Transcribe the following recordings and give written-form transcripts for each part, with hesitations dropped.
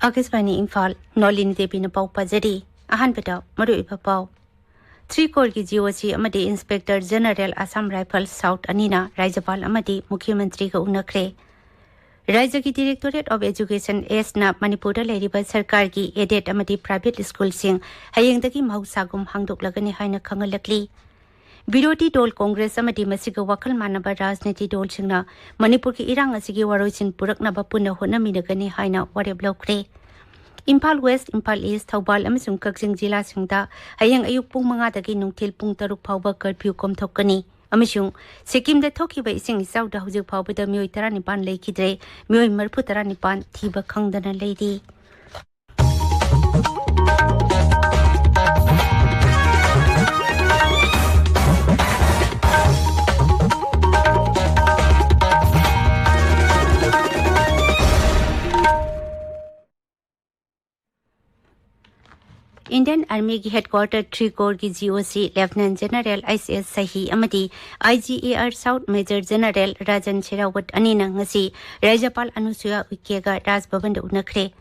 Akisbani Imphal, Nolini Devi na pau pajari, ahan beta, maru ipa pau. 3 crore ki GOC amadi Inspector General Assam Rifles South Anina, Rajapal amadi Mukhyamantri ka unakre. Rajya ki Directorate of Education S na Manipur da lairiba sarkar ki aided amadi private school sing hayengdagi mahusagum hangdoklagani haina khangalakli. Biroti Dol Congress amadi masiga wakal manaba rajniti dol singna Manipur ki irang asigi waroisin puraknaba punna honaminagani haina wareb lokre. Imphal West, Imphal East, Thaubal amasung Kaksing jila singda hayang ayuk pung mga dagi nungtil pung taruk phauba curfew komthokani. Amasung Sikkim da thokiba ising isaw da hujik phauba da miyoi 19 leikidre miyoi marphu 19 thiba khangdana leidi. Indian Army ki headquarter 3 Corps ki GOC Lieutenant General ICS Sahi amadi IGAR South Major General Rajan Sherawat anina ngasi Rajapal Anusuya Uikega Raj Bhavan da unakre.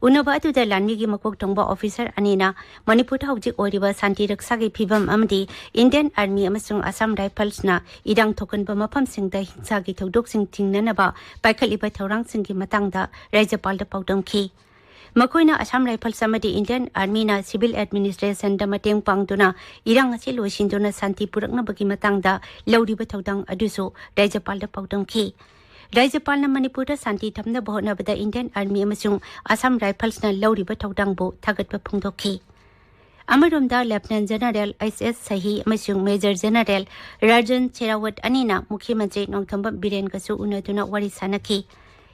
Unaba atu da lanmi ki makok tongba officer anina Manipur hawjik oriba santi raksa ki phibam amadi Indian Army amasung Assam Rifles na idang thokan ba mafam singda hingsa ki thodok sing thingnanaba paikal iba thorang sing ki matangda Rajapal da paudamki. Makoina Assam Rifles amadi Indian Army na Civil Administration da mateng pangduna irang asi loisinduna santi purakna bagi matangda lauriba thodang aduso Rajapal da paudamki. Rajapal na Manipur da santi thamna bahona bada Indian Army amasung Assam Rifles na lauriba thodang bo thagatba phungdokki. Amaromda Lieutenant General ICS Sahi amasung Major General Rajan Sherawat anina Mukhyamantri Nongthamba Biren kasu unaduna wari sanaki.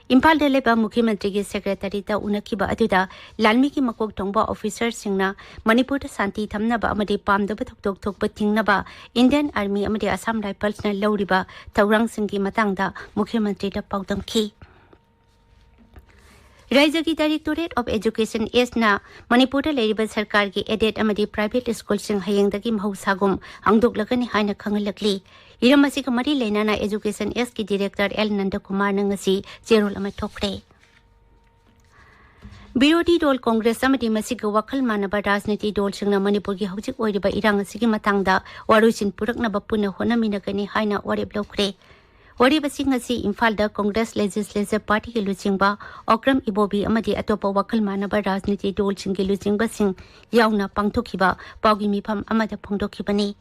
Imphal da leba Mukhyamantri ki Secretary da unakiba aduda lalmi ki makok tongba officer singna Manipur da santi thamnaba amadi pamdaba thoktok thokba thingnaba Indian Army amadi Assam Rifles na lauriba thaurang singki matangda Mukhyamantri da paudamki. Rajya ki Directorate of Education S na Manipur da lairiba sarkar ki aided amadi private school sing hayengdagi mahusagum hangdoklagani haina khangalakli. Iramasi ka mari leinana Education S ki Director L Nanda Kumar nangasi Jerol ama thokre. Biroti Dol Congress amadi masiga wakal manaba rajniti dol singna Manipur ki hawjik oiriba irang asigi matangda warusin puraknaba punna honaminagani haina wareb lokre. Wareba singasi Imphal da Congress Legislative Party ki luchingba Okram Ibobi amadi atopa wakal manaba rajniti dol singi luchingba sing yauna pangthokiba pawgi mifam amada phongdokhibani.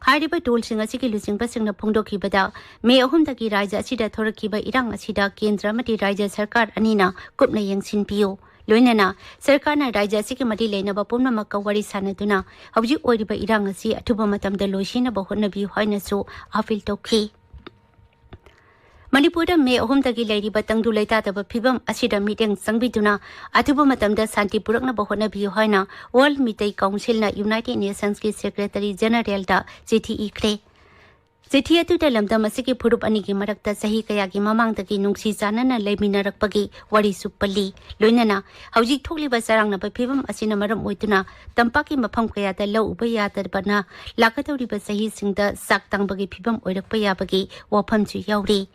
Hariba dol sing asigi luchingba singna phongdokhibada May 3 dagi rajya asida thorakiba irang asida kendra mati rajya sarkar anina kupna yengsinpiyo. Loinana sarkar na rajya asigi mati leinaba pumnamakka wari sanaduna hawjik oiriba irang asi athuba matamda loisinaba hotnabiyu haina so appeal tawkhi. Manipur da May 3 dagi lairiba tangdu leitadaba phibam asida meeting sangbiduna athuba matamda santi puraknaba hotnabiyu haina World Mitai Council na United Nations ki Secretary General da CTE kre. CTE atu da lamda masiki phurup ani ki marakta sahi kaya ki mamang dagi nungsi janana leiminarakpagi wari suppali loinana hawjik thokliba sarangna ba phibam asina maram oituna tampaki mafam kaya da lau uba yadarbana lakatawriba sahi singda saktangbagi phibam oirakpa yabagi wafam chu yauri.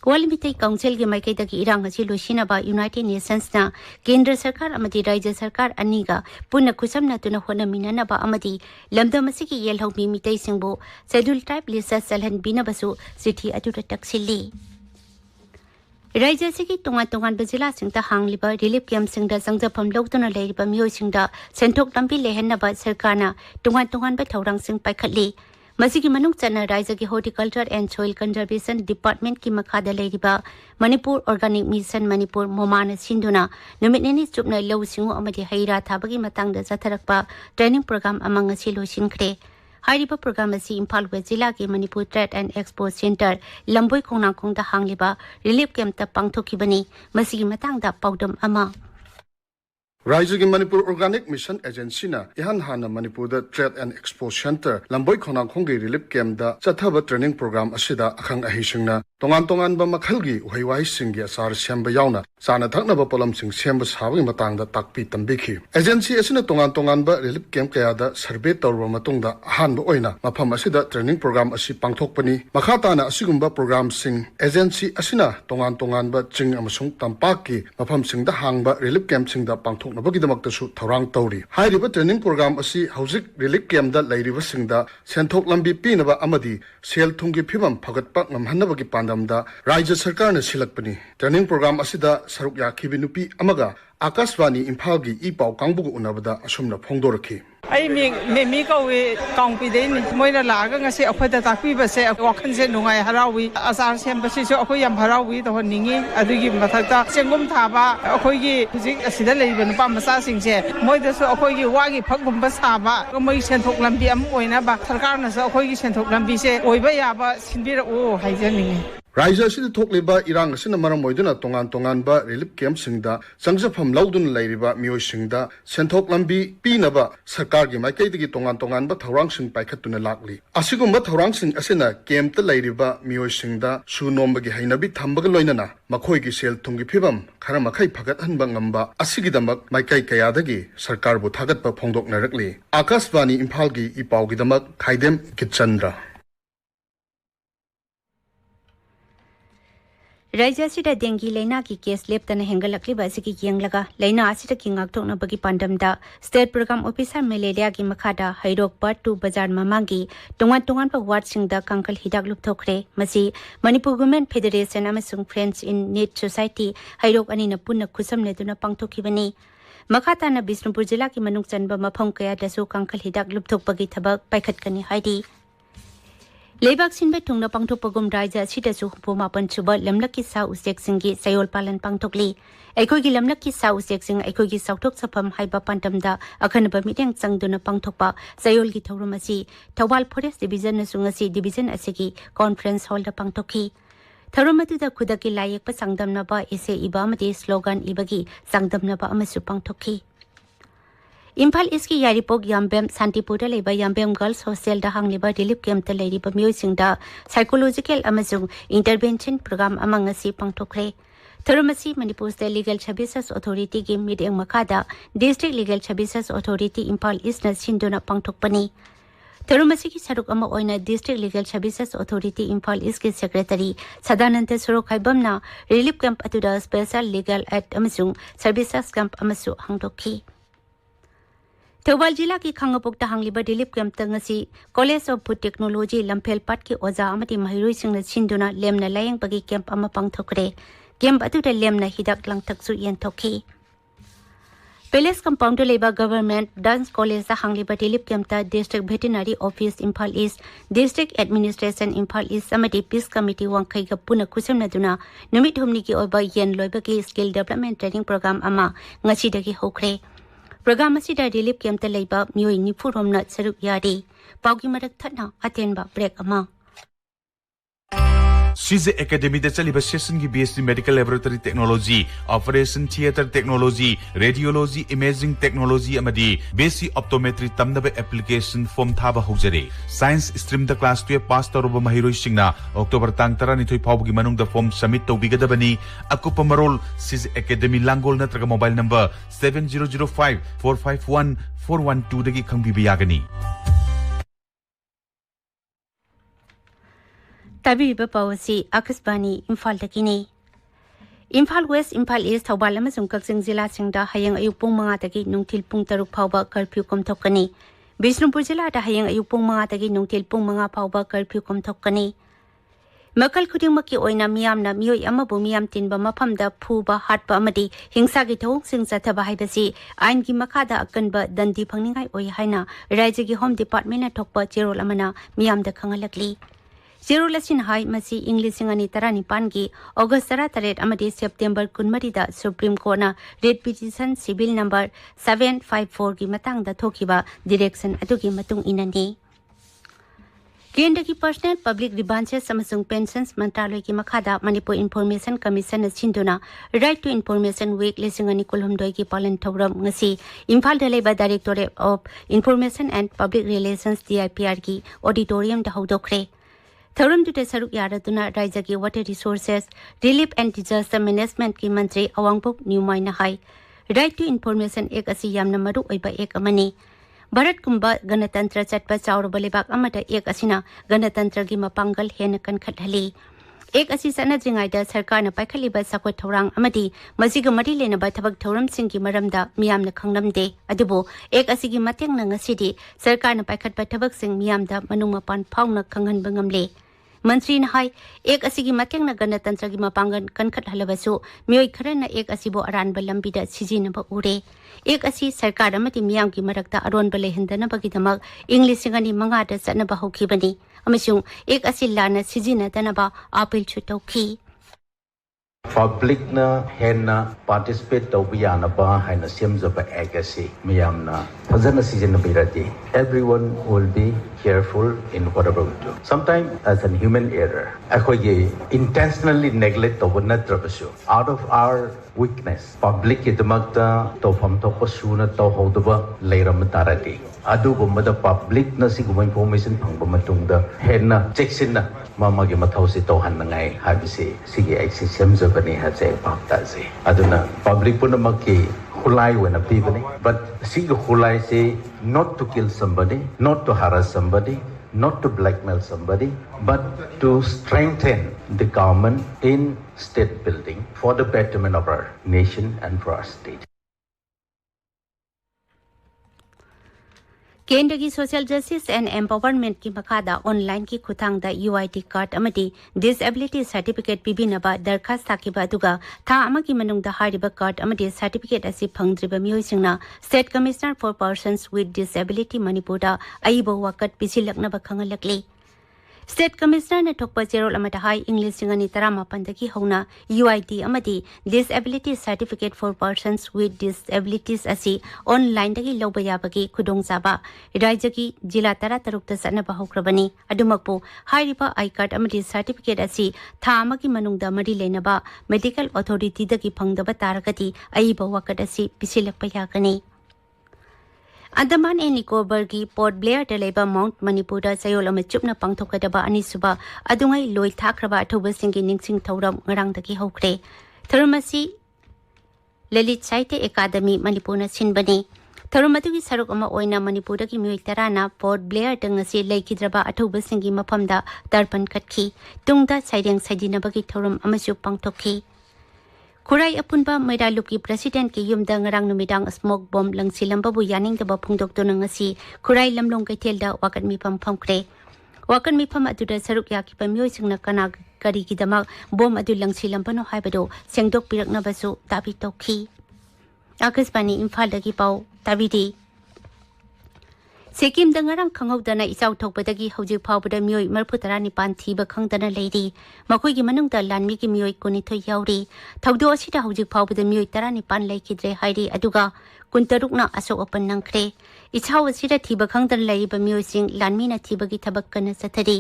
World Mitai Council ki maikai dagi irang asi loisinaba United Nations na Kendra Sarkar amadi Rajya Sarkar aniga punna khusamna tuna honaminanaba amadi lamda masiki yelhawmi mitai singbo schedule tribe lisa salhan binabasu city atuda taksilli. Rajya sigi tongan bazila singda hangliba relief camp singda sangjapam lawtuna leiriba miyoi singda senthok lambi lehennaba sarkarna tongan ba thaurang sing paikhatli. Masigi manung chana Rajya ki Horticulture and Soil Conservation Department ki makhada leiriba Manipur Organic Mission Manipur momana sinduna numit nini chupna lau singu amadi haira thabagi matangda zatharakpa training program amang asi loisinkhre. Hariba program asi Imphal West Jila ki Manipur Trade and Expo Center Lamboi Khongnakong da hangliba relief camp ta pangthokibani masigi matangda paudam ama. Rajya ki Manipur Organic Mission Agency na ihan hana Manipur da Trade and Expo Center Lamboi Khongnakong ki relief camp da chathaba training program asida akhang ahising na tongan tongan ba makhalgi uhaiwai singgi asar semba yauna sana thakna ba polam sing semba sawi matang da takpi tambikhi agency asina tongan ba relief camp kaya da survey tawra matungda ahan ba oina mafam asida training program asi pangthokpani makhata na asigumba program sing agency asina tongan ba ching amasung tampaki mafam sing da hangba relief camp sing da pangthokna bagi damak su thorang tawri hairiba training program asi hauzik relief camp da lairiba sing da senthok lambi pinaba amadi sel thungi phibam phagatpa ngamhanabagi pandamda Raja Sarkar na silakpani training program asida saruk yakhibi nupi amaga Akashvani Imphal gi ipau kangbu unabada asumna phongdoraki ai mi ko we kang pi de ni moina la ga ngase akhoda takpi ba se wakhan se nungai harawi asar sem ba si so akhoi yam harawi to ningi adugi mathakta sengum thaba akhoi gi hujik asida leiba nupa masa sing se moida so akhoi gi wagi phagum ba saba moi senthok lambi am oina ba sarkar na so akhoi gi senthok lambi se oiba ya ba sinbira o haijaningi Raja asida thokliba irang asina maram moiduna tongan ba relief camp singda sangjafam laudun lairiba mioi singda senthok lambi pinaba sarkar gi maikai digi tongan ba thorang sing paikhatuna lakli asigumba thorang sing asina camp ta lairiba mioi singda sunomba gi hainabi thambaga loinana makhoi gi sel thungi phibam khara makhai phagat hanba ngamba asigi damak maikai kaya dagi sarkar bu thagat pa phongdok narakli Akashvani Imphal gi ipau gi damak khaidem kitchandra Raja sida dengi laina ki case leptana hengalakli ba sigi yanglaga laina asida ki ngakthokna bagi pandamda state program officer malaria ki makhada hairok part 2 bazar mamangi tongan pa ward singda kankal hidak lup thokre masi Manipur Women Federation amasung Friends in Need Society hairok ani na punna khusamne duna pangthokhibani makhata na Bisnupur jila ki manung chanba mafam kaya dasu kankal hidak lup thok bagi thabak paikhatkani haidi Lebak sinbe tungna pangthokpagum raja sida su hupoma panchuba lamlaki sa usek singi sayol palan pangthokli aikoi gi lamlaki sa usek sing aikoi gi sauthok sapham haiba pantamda akhanba miteng changduna pangthokpa sayol gi thorumasi Thawal Forest Division na sungasi division asigi conference hall da pangthokhi Tharumatu da khudaki layak pa sangdamna ba ese iba mati slogan ibagi sangdamna ba amasu pangthokhi Imphal iski yaripok yambem Santipura leba yambem girls hostel da hangliba relief camp ta leiriba mioisingda psychological amasung intervention program amangasi pangthokre Tharumasi Manipur State Legal Services Authority gi meeting makada District Legal Services Authority Imphal East na sinduna pangthokpani Tharumasi ki saruk ama oina District Legal Services Authority Imphal East ki Secretary Sadananta Surokhaibam na relief camp atuda special legal aid amasung services camp amasu hangdokhi Thawal jila ki khangapokta hangliba relief camp tangasi College of Food Technology Lamphel Pat ki oza amati mahiroi singna sinduna lemna layang bagi camp ama pangthokre camp atuda lemna hidak langthaksu yenthokhi Palace compound leba government dance college da hangliba relief camp ta district veterinary office Imphal East district administration Imphal East amati peace committee wangkhai ga puna khusamna duna numit humni ki oba yen loiba ki skill development training program ama ngachi dagi hokre Program asida relief camp ta leiba mioi nifu romna saruk yari paugi marak thana atenba break ama CZ Academy da chaliba session gi BSc Medical Laboratory Technology Operation Theatre Technology Radiology Imaging Technology amadi BSc Optometry tamnaba application form thaba hojare Science stream da class 12 pass taruba mahiroi singna October tang 12 phawgi manung da form submit tawbigadabani akupa marol CZ Academy Langol natraga mobile number 7005 451 412 dagi khangbiba yagani Tabiba Pawasi Akashvani Imphal Takini Imphal West Imphal East Thawal amasung Kaksing Jila singda hayang ayuk pung 5 tagi nungthil pung 3 phawba curfew komthokani Bisnupur jila da hayang ayuk pung 5 tagi nungthil pung 5 phawba curfew komthokani Makal khudingmaki oina miyamna mioi amabu miyam tinba mafamda phuba hatpa amadi hingsa gi thong sing chathaba haibasi ain gi makhada akanba dandi phangningai oi haina raija gi home department na thokpa cherol amana miyamda khangalakli Zero lasin hai masi English singani tarani pangi August 13 amadi September 19 da Supreme Court na Red Petition Civil number 754 gi matang da thokiba direction atugi matung inani Kendra ki Personal Public Grievances amasung Pensions Mantraloy ki makhada Manipur Information Commission na sinduna Right to Information Week lesingani kulhumdoi ki palan thawram ngasi Imphal da leba Directorate of Information and Public Relations DIPR ki auditorium da hodokre Thorum to Saruk Yaratuna Raijaki Water Resources, Relief and Disaster Management Ki Mantri Awangpuk New Maina Hai. Right to Information Ek Asi Yamna Maru Oiba Ek Amani. Bharat Kumba Ganatantra Chatpa Chaur Balibak Amata Ek Asina Ganatantra Gi Mapangal Henakan Khathali. Ek asi sanadringaida sarkarna paikhaliba sakwa thorang amadi masiga mari lenaba thabak thoram singki maramda miyamna khanglamde adubo ek asigi matengna ngasidi sarkarna paikhatpa thabak sing miyamda manung mapan phawna khanghan bangamle Mantri na hai ek asigi matengna ganatantra gi mapangan kankhat halabasu mioi kharana ek asibo aran balambida sijinaba ure ek asi sarkar amati miyam ki marakta aron bale hindana bagidamak english ngani manga da sanaba hokibani amasung ek asi lana sijina danaba apil chutokhi Public na henna participate tawbiyana ba haina semjaba agasi miyamna fazana season birati everyone will be careful in whatever we do sometimes as an human error akoye intentionally neglect tawnatrabasu out of our weakness public idamakta tawfam tawpasuna tawhodaba leiram tarati adugumada public na siguma information phangba matungda henna checksina mamagi mathausi tawhannangai habisi sigi exi semjabani haje baptaje aduna public punamaki hulai wena pibani but sigi hulai say not to kill somebody not to harass somebody not to blackmail somebody but to strengthen the government in state building for the betterment of our nation and for our state Kendra ki Social Justice and Empowerment ki makada online ki khutang da UID card amati disability certificate pibinaba darkhas takiba duga tha amaki manung da hariba card amati certificate asi phangdriba mioi singna State Commissioner for Persons with Disability Manipur da aibo wakat pisilakna ba khangalakli State Commissioner na thokpa jerol amata hai English singani tarama pandaki hona UID amati Disability Certificate for Persons with Disabilities asi online dagi loba yabagi khudong jaba rajaki jila tara tarukta sanaba hokrabani adumakpo hairiba I card amati certificate asi tha amagi manungda mari lenaba medical authority dagi phangdaba taragati aiba wakat asi pisilakpa yakani Andaman and Nicobar ki Port Blair Teleba Mount Manipur da sayol ama chupna pangthokadaba anisuba adungai loi thakraba athoba singi ningsing thoram ngarang daki hokre tharmasi Lalit Saite Academy Manipur na sinbani tharumatu gi saruk ama oina Manipur da ki mioi tarana Port Blair dangasi leikidraba athoba singi maphamda tarpan katkhi tungda saideng saidinaba ki thoram amasu pangthokhi Kurai apunba Maidaluki President ki yumda ngarang numidang smoke bomb lang silamba bu yaning da phungdok to ngasi Kurai lamlong kai telda wakan mi pam phamkre wakan mi pham adu da saruk yaki pamyoi singna kana kari ki damak bom adu lang silamba no haibado sengdok pirakna basu tabi tokhi Akasbani Imphal dagi pau tabidi Sekim dangarang khanghaudana isau thokpadagi hojik phawbada mioi marputara nipan thiba khangdana leiri makoi gi manungda lanmi gi mioi kunithoi yauri thawdo asida hojik phawbada mioi tara nipan leikidre hairi aduga kuntarukna asok opan nangkre ichau asida thiba khangdana leiba mioi sing lanmi na thiba gi thabak kana sathari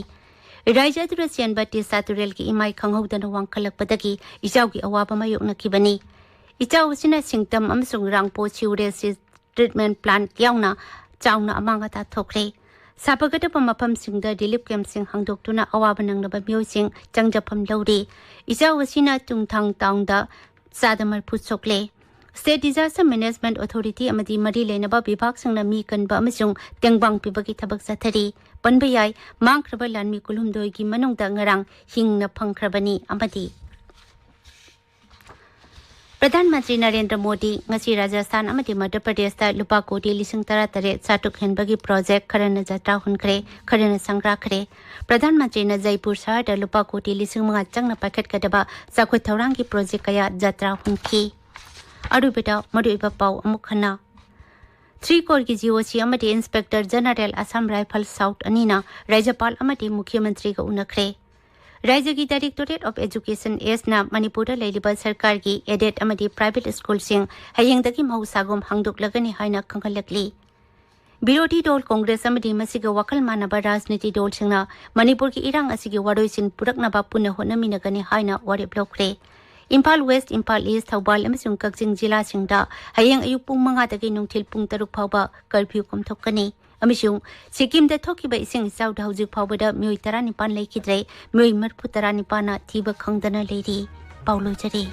Raja Durasian Bati Saturel ki imai khanghaudana wangkhalakpadagi ichau gi awaba mayokna kibani ichau asina singtam amsung rangpo chiure treatment plant yauna Chauna amanga ta thokre sapagata pamapam singda dilip kem sing hangdoktuna awabanang naba music changjapam lori isa wasina tungthang taungda sadamar putsokle State Disaster Management Authority amadi mari lenaba bibhag singna mi kanba amasung tengbang pibagi thabak sathari panbayai mangkraba lanmi kulhumdoi gi manungda ngarang hingna phangkrabani amadi Pradhanmantri Narendra Modi ngasi Rajasthan amati Madhya Pradesh ta lupa kodi lising tara tare satuk henbagi project kharana jatra hunkre kharana sangra khre Pradhanmantri na Jaipur shahar da lupa kodi lising mga changna pakhat kadaba sakhoi thorang ki project kaya jatra hunki aru beta madu iba pau amukhana 3 crore ki GOC amati Inspector General Assam Rifle South anina Rajapal amati Mukhyamantri ga unakhre Raja ki Directorate of Education is na Manipura Labour Sarkar ki aided amadi private school sing hayeng daki mahusagom hangdok lagani haina kanghalakli Biroti dol Congress amadi masiga wakal manaba rajniti dol singna Manipur ki irang asigi waroi sin purakna ba punna honamina gani haina wari blokre Imphal West Imphal East Thawbal amasung Kakjing jila singda hayeng ayuk pung manga dagi nungthil pung 6 phawba curfew komthokani अमिशुं Sikkim दा थोकिबा इसिंग इचाउदा हौजिक फाउबदा मियोइ 19 लेखिद्रे मियोइ 34 थिबा खंगदना लेरी Paulo जरी।